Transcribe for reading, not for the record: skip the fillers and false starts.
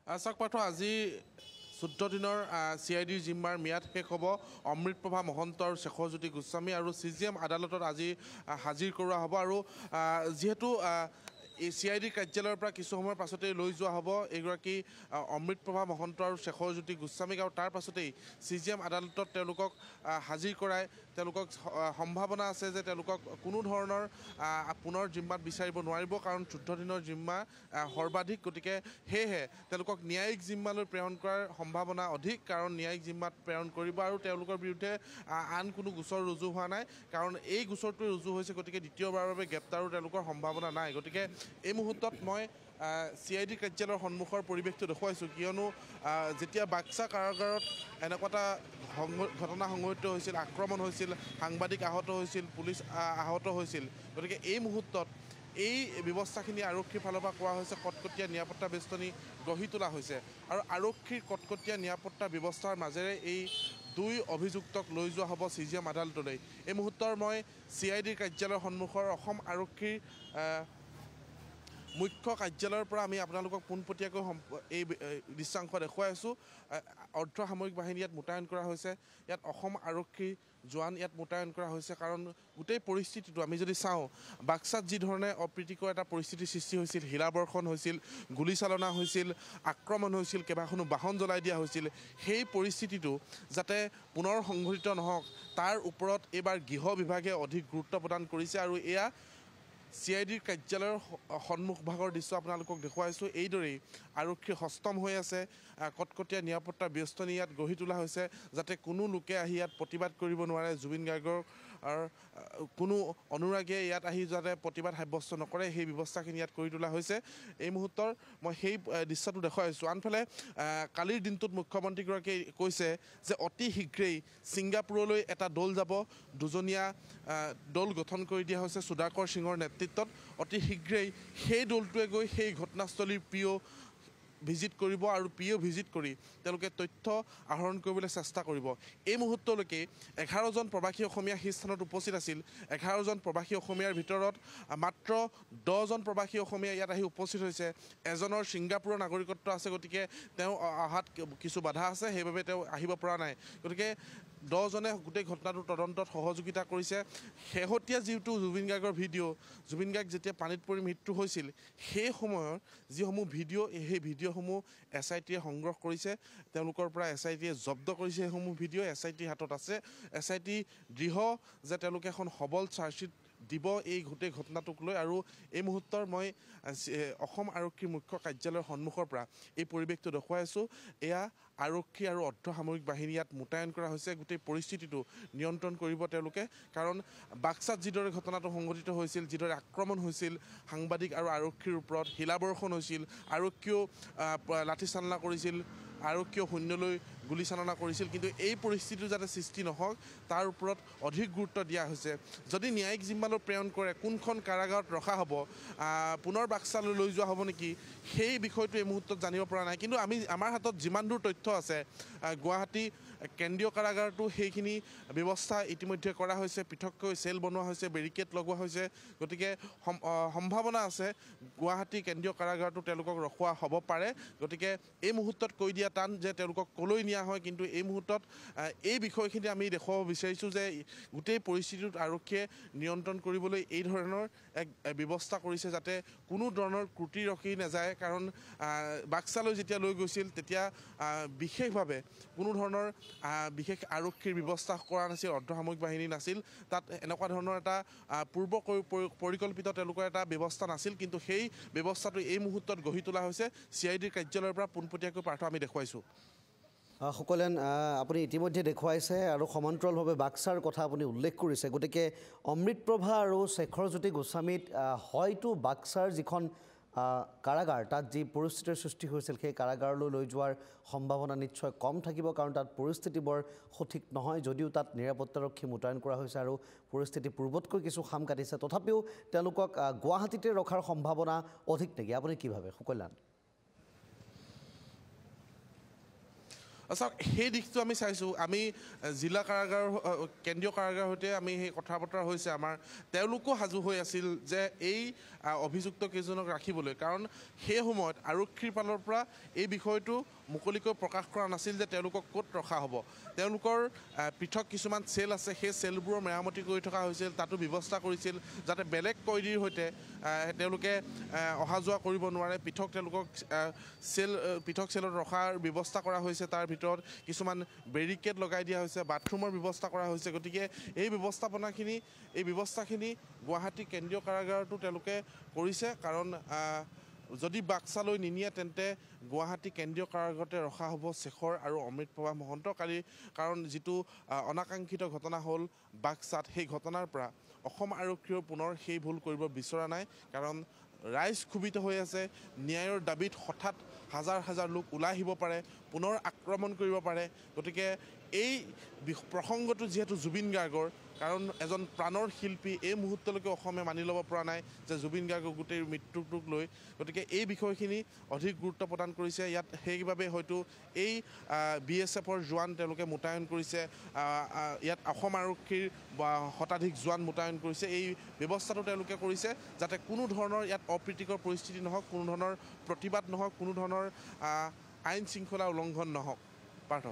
চাওক পাৰ্থ আজি 14 দিনৰ CIDৰ জিম্মাৰ ম্যাদ শেষ হ'ব অমৃতপ্ৰভা মহন্ত আৰু শেখৰজ্যোতি গোস্বামী আৰু CGM আদালতত আজি হাজিৰ কৰোৱা হ'ব আৰু যিহেতু এই CID কাৰ্যালয়ৰ পৰা কিছু সময়ৰ পাছতেই লৈ যোৱা হ'ব এইগৰাকী অমৃতপ্ৰভা মহন্ত আৰু শেখৰজ্যোতি গোস্বামীক আৰু তাৰ পাছতেই CGM আদালতত তেওঁলোকক হাজিৰ কৰাই তেওঁলোকক সম্ভাৱনা আছে যে তেওঁলোকক কোনো ধৰণৰ পুনৰ জিম্মাত বিচাৰিব নোৱাৰিব কাৰণ 14 দিনৰ জিম্মা সৰ্বাধিক গতিকে সেয়েহে তেওঁলোকক ন্যায়িক জিম্মালৈ প্ৰেৰণ কৰাৰ সম্ভাৱনা অধিক কাৰণ ন্যায়িক জিম্মাত প্ৰেৰণ কৰিব আৰু তেওঁলোকৰ বিৰুদ্ধে আন কোনো গোচৰ ৰুজু হোৱা নাই কাৰণ এই গোচৰটো ৰুজু হৈছে গতিকে দ্বিতীয়বাৰৰ বাবে গ্ৰেপ্তাৰো তেওঁলোকৰ সম্ভাৱনা নাই গতিকে এই মুহূৰ্তত মই CID কাৰ্যালয়ৰ সন্মুখৰ পৰিৱেশটো দেখুৱাইছোঁ কিয়নো যেতিয়া বাক্সা কাৰাগাৰত এনেকুৱা এটা ঘটনা সংঘটিত হৈছিল আক্ৰমণ হৈছিল সাংবাদিক আহত হৈছিল পুলিচ আহত হৈছিল গতিকে এই মুহূৰ্তত এই ব্যৱস্থাখিনি আৰক্ষীৰ ফালৰ পৰা কোৱা হৈছে কটকটীয়া নিৰাপত্তা বেষ্টনী গঢ়ি তোলা হৈছে আৰু আৰক্ষীৰ কটকটীয়া নিৰাপত্তা ব্যৱস্থাৰ মাজেৰে এই দুই অভিযুক্তক লৈ যোৱা হ'ব CGM আদালতলৈ এই মুহূৰ্তৰ মই CIDৰ কাৰ্যালয়ৰ সন্মুখৰ অসম আৰক্ষীৰ মুখ্য কাৰ্যালয়ৰ পৰা আমি আপোনালোকক পোনপটীয়াকৈ এই দৃশ্যাংশ দেখুৱাই আছোঁ অৰ্ধসামৰিক বাহিনী ইয়াত মোতায়েন কৰা হৈছে ইয়াত অসম আৰক্ষী জোৱান ইয়াত মোতায়েন কৰা হৈছে কাৰণ গোটেই পৰিস্থিতিটো আমি যদি চাওঁ বাক্সাত যি ধৰণে অপ্ৰীতিকৰ এটা পৰিস্থিতিৰ সৃষ্টি হৈছিল শিলাবৰ্ষণ হৈছিল গুলীচালনা হৈছিল আক্ৰমণ হৈছিল কেইবাখনো বাহন জ্বলাই দিয়া হৈছিল সেই পৰিস্থিতিটো যাতে পুনৰ সংঘটিত নহওক তাৰ ওপৰত এইবাৰ গৃহ বিভাগে অধিক গুৰুত্ব প্ৰদান কৰিছে আৰু এয়া CIDৰ কাৰ্যালয়ৰ সন্মুখভাগৰ দৃশ্য আপোনালোকক দেখুৱাইছোঁ এইদৰেই আৰক্ষী সষ্টম হৈ আছে কটকটীয়া নিৰাপত্তা ব্যস্তনী ইয়াত গঢ়ি তোলা হৈছে যাতে কোনো লোকে আহি ইয়াত প্ৰতিবাদ কৰিব নোৱাৰে জুবিন গাৰ্গৰ কোনো অনুৰাগীয়ে ইয়াত আহি যাতে প্ৰতিবাদ সাব্যস্ত নকৰে সেই ব্যৱস্থাখিনি ইয়াত কৰি তোলা হৈছে এই মুহূৰ্তৰ মই সেই দৃশ্যটো দেখুৱাইছোঁ আনফালে কালিৰ দিনটোত মুখ্যমন্ত্ৰীগৰাকীয়ে কৈছে যে অতি শীঘ্ৰেই ছিংগাপুৰলৈ এটা দল যাব দুজনীয়া দল গঠন কৰি দিয়া হৈছে সুধাকৰ সিঙৰ নেতৃত্বত অতি শীঘ্ৰেই সেই দলটোৱে গৈ সেই ঘটনাস্থলীৰ ভিজিট কৰিব আৰু ভিজিট কৰি তেওঁলোকে তথ্য আহৰণ কৰিবলৈ চেষ্টা কৰিব এই মুহূৰ্তলৈকে 11জন প্ৰবাসী অসমীয়া সেই স্থানত উপস্থিত আছিল 11জন প্ৰবাসী অসমীয়াৰ ভিতৰত মাত্ৰ 10জন প্ৰবাসী অসমীয়া ইয়াত আহি উপস্থিত হৈছে এজনৰ ছিংগাপুৰৰ নাগৰিকত্ব আছে গতিকে তেওঁ অহাত কিছু বাধা আছে সেইবাবে তেওঁ আহিব পৰা নাই গতিকে 10জনে গোটেই ঘটনাটোৰ তদন্তত সহযোগিতা কৰিছে শেহতীয়া যিটো জুবিন গাৰ্গৰ ভিডিঅ' জুবিন গাৰ্গ যেতিয়া পানীত পৰি মৃত্যু হৈছিল সেই সময়ৰ যিসমূহ ভিডিঅ' সেই ভিডিঅ'সমূহ SITয়ে সংগ্ৰহ কৰিছে তেওঁলোকৰ পৰা SITয়ে জব্দ কৰিছে সেইসমূহ ভিডিঅ' SITৰ হাতত আছে SIT দৃঢ় যে তেওঁলোকে এখন সবল চাৰ্জশ্বিট দিব এই গোটেই ঘটনাটোক লৈ আৰু এই মুহূৰ্তৰ মই অসম আৰক্ষীৰ মুখ্য কাৰ্যালয়ৰ সন্মুখৰ পৰা এই পৰিৱেশটো দেখুৱাই আছোঁ এয়া আৰক্ষী আৰু অৰ্ধসামৰিক বাহিনী ইয়াত মোতায়েন কৰা হৈছে গোটেই পৰিস্থিতিটো নিয়ন্ত্ৰণ কৰিব তেওঁলোকে কাৰণ বাক্সাত যিদৰে ঘটনাটো সংঘটিত হৈছিল যিদৰে আক্ৰমণ হৈছিল সাংবাদিক আৰু আৰক্ষীৰ ওপৰত শিলাবৰ্ষণ হৈছিল আৰক্ষীয়েও লাঠিচালনা কৰিছিল আৰক্ষীয়ে শূন্যলৈ গুলীচালনা কৰিছিল কিন্তু এই পৰিস্থিতিটো যাতে সৃষ্টি নহওক তাৰ ওপৰত অধিক গুৰুত্ব দিয়া হৈছে যদি ন্যায়িক জিম্মালৈ প্ৰেৰণ কৰে কোনখন কাৰাগাৰত ৰখা হ'ব পুনৰ বাক্সালৈ লৈ যোৱা হ'ব নেকি সেই বিষয়টো এই মুহূৰ্তত জানিব পৰা নাই কিন্তু আমাৰ হাতত যিমান দূৰ তথ্য আছে গুৱাহাটী কেন্দ্ৰীয় কাৰাগাৰটো সেইখিনি ব্যৱস্থা ইতিমধ্যে কৰা হৈছে পৃথককৈ চেল বনোৱা হৈছে বেৰিকেড লগোৱা হৈছে গতিকে সম্ভাৱনা আছে গুৱাহাটী কেন্দ্ৰীয় কাৰাগাৰটো তেওঁলোকক ৰখোৱা হ'ব পাৰে গতিকে এই মুহূৰ্তত কৈ দিয়া টান যে তেওঁলোকক কলৈ নিয়া হয় কিন্তু এই মুহূৰ্তত এই বিষয়খিনি আমি দেখুৱাব বিচাৰিছোঁ যে গোটেই পৰিস্থিতিটোত আৰক্ষীয়ে নিয়ন্ত্ৰণ কৰিবলৈ এই ধৰণৰ এক ব্যৱস্থা কৰিছে যাতে কোনো ধৰণৰ ত্ৰুটি ৰখি নাযায় কাৰণ বাক্সালৈ যেতিয়া লৈ গৈছিল তেতিয়া বিশেষভাৱে কোনো ধৰণৰ বিশেষ আৰক্ষীৰ ব্যৱস্থা কৰা নাছিল অৰ্ধসামৰিক বাহিনী নাছিল তাত এনেকুৱা ধৰণৰ এটা পূৰ্ব পৰিকল্পিত তেওঁলোকৰ এটা ব্যৱস্থা নাছিল কিন্তু সেই ব্যৱস্থাটো এই মুহূৰ্তত গঢ়ি তোলা হৈছে CIDৰ কাৰ্যালয়ৰ পৰা পোনপটীয়াকৈ পাৰ্থ আমি দেখুৱাইছোঁ সকলেন আপুনি ইতিমধ্যে দেখুৱাইছে আৰু সমান্তৰালভাৱে বাক্সাৰ কথা আপুনি উল্লেখ কৰিছে গতিকে অমৃতপ্ৰভা আৰু শেখৰজ্যোতি গোস্বামীত হয়তো বাক্সাৰ যিখন কাৰাগাৰ তাত যি পৰিস্থিতিৰ সৃষ্টি হৈছিল সেই কাৰাগাৰলৈ লৈ যোৱাৰ সম্ভাৱনা নিশ্চয় কম থাকিব কাৰণ তাত পৰিস্থিতি বৰ সঠিক নহয় যদিও তাত নিৰাপত্তাৰক্ষী মোতায়েন কৰা হৈছে আৰু পৰিস্থিতি পূৰ্বতকৈ কিছু খাম কাটিছে তথাপিও তেওঁলোকক গুৱাহাটীতে ৰখাৰ সম্ভাৱনা অধিক নেকি আপুনি কি ভাবে সুকল্যাণ চাওক সেই দিশটো আমি চাইছোঁ আমি জিলা কাৰাগাৰ কেন্দ্ৰীয় কাৰাগাৰৰ সৈতে আমি সেই কথা বতৰা হৈছে আমাৰ তেওঁলোকো সাজু হৈ আছিল যে এই অভিযুক্ত কেইজনক ৰাখিবলৈ কাৰণ সেই সময়ত আৰক্ষীৰ ফালৰ পৰা এই বিষয়টো মুকলিকৈ প্ৰকাশ কৰা নাছিল যে তেওঁলোকক ক'ত ৰখা হ'ব তেওঁলোকৰ পৃথক কিছুমান চেল আছে সেই চেলবোৰৰ মেৰামতি কৰি থকা হৈছিল তাতো ব্যৱস্থা কৰিছিল যাতে বেলেগ কয়দীৰ সৈতে তেওঁলোকে অহা যোৱা কৰিব নোৱাৰে পৃথক তেওঁলোকক পৃথক চেলত ৰখাৰ ব্যৱস্থা কৰা হৈছে তাৰ ভিতৰত কিছুমান বেৰিকেড লগাই দিয়া হৈছে বাথৰুমৰ ব্যৱস্থা কৰা হৈছে গতিকে এই ব্যৱস্থাখিনি গুৱাহাটী কেন্দ্ৰীয় কাৰাগাৰতো তেওঁলোকে কৰিছে কাৰণ যদি বাক্সালৈ নিনিয়ে তেন্তে গুৱাহাটী কেন্দ্ৰীয় কাৰাগাৰতে ৰখা হ'ব শেখৰ আৰু অমৃতপ্ৰভা মহন্ত কাৰণ যিটো অনাকাংক্ষিত ঘটনা হ'ল বাক্সাত সেই ঘটনাৰ পৰা অসম আৰক্ষীয়েও পুনৰ সেই ভুল কৰিব বিচৰা নাই কাৰণ ৰাইজ ক্ষোভিত হৈ আছে ন্যায়ৰ দাবীত হঠাৎ হাজাৰ হাজাৰ লোক ওলাই আহিব পাৰে পুনৰ আক্ৰমণ কৰিব পাৰে গতিকে এই প্ৰসংগটো যিহেতু জুবিন গাৰ্গৰ কাৰণ এজন প্ৰাণৰ শিল্পী এই মুহূৰ্তলৈকে অসমে মানি ল'ব পৰা নাই যে জুবিন গাৰ্গৰ গোটেই মৃত্যুটোক লৈ গতিকে এই বিষয়খিনি অধিক গুৰুত্ব প্ৰদান কৰিছে ইয়াত সেইবাবে হয়তো এই BSFৰ জোৱান তেওঁলোকে মোতায়েন কৰিছে ইয়াত অসম আৰক্ষীৰ শতাধিক জোৱান মোতায়েন কৰিছে এই ব্যৱস্থাটো তেওঁলোকে কৰিছে যাতে কোনো ধৰণৰ ইয়াত অপ্ৰীতিকৰ পৰিস্থিতি নহওক কোনো ধৰণৰ প্ৰতিবাদ নহওক কোনো ধৰণৰ আইন শৃংখলা উলংঘন নহওক পাৰ্থ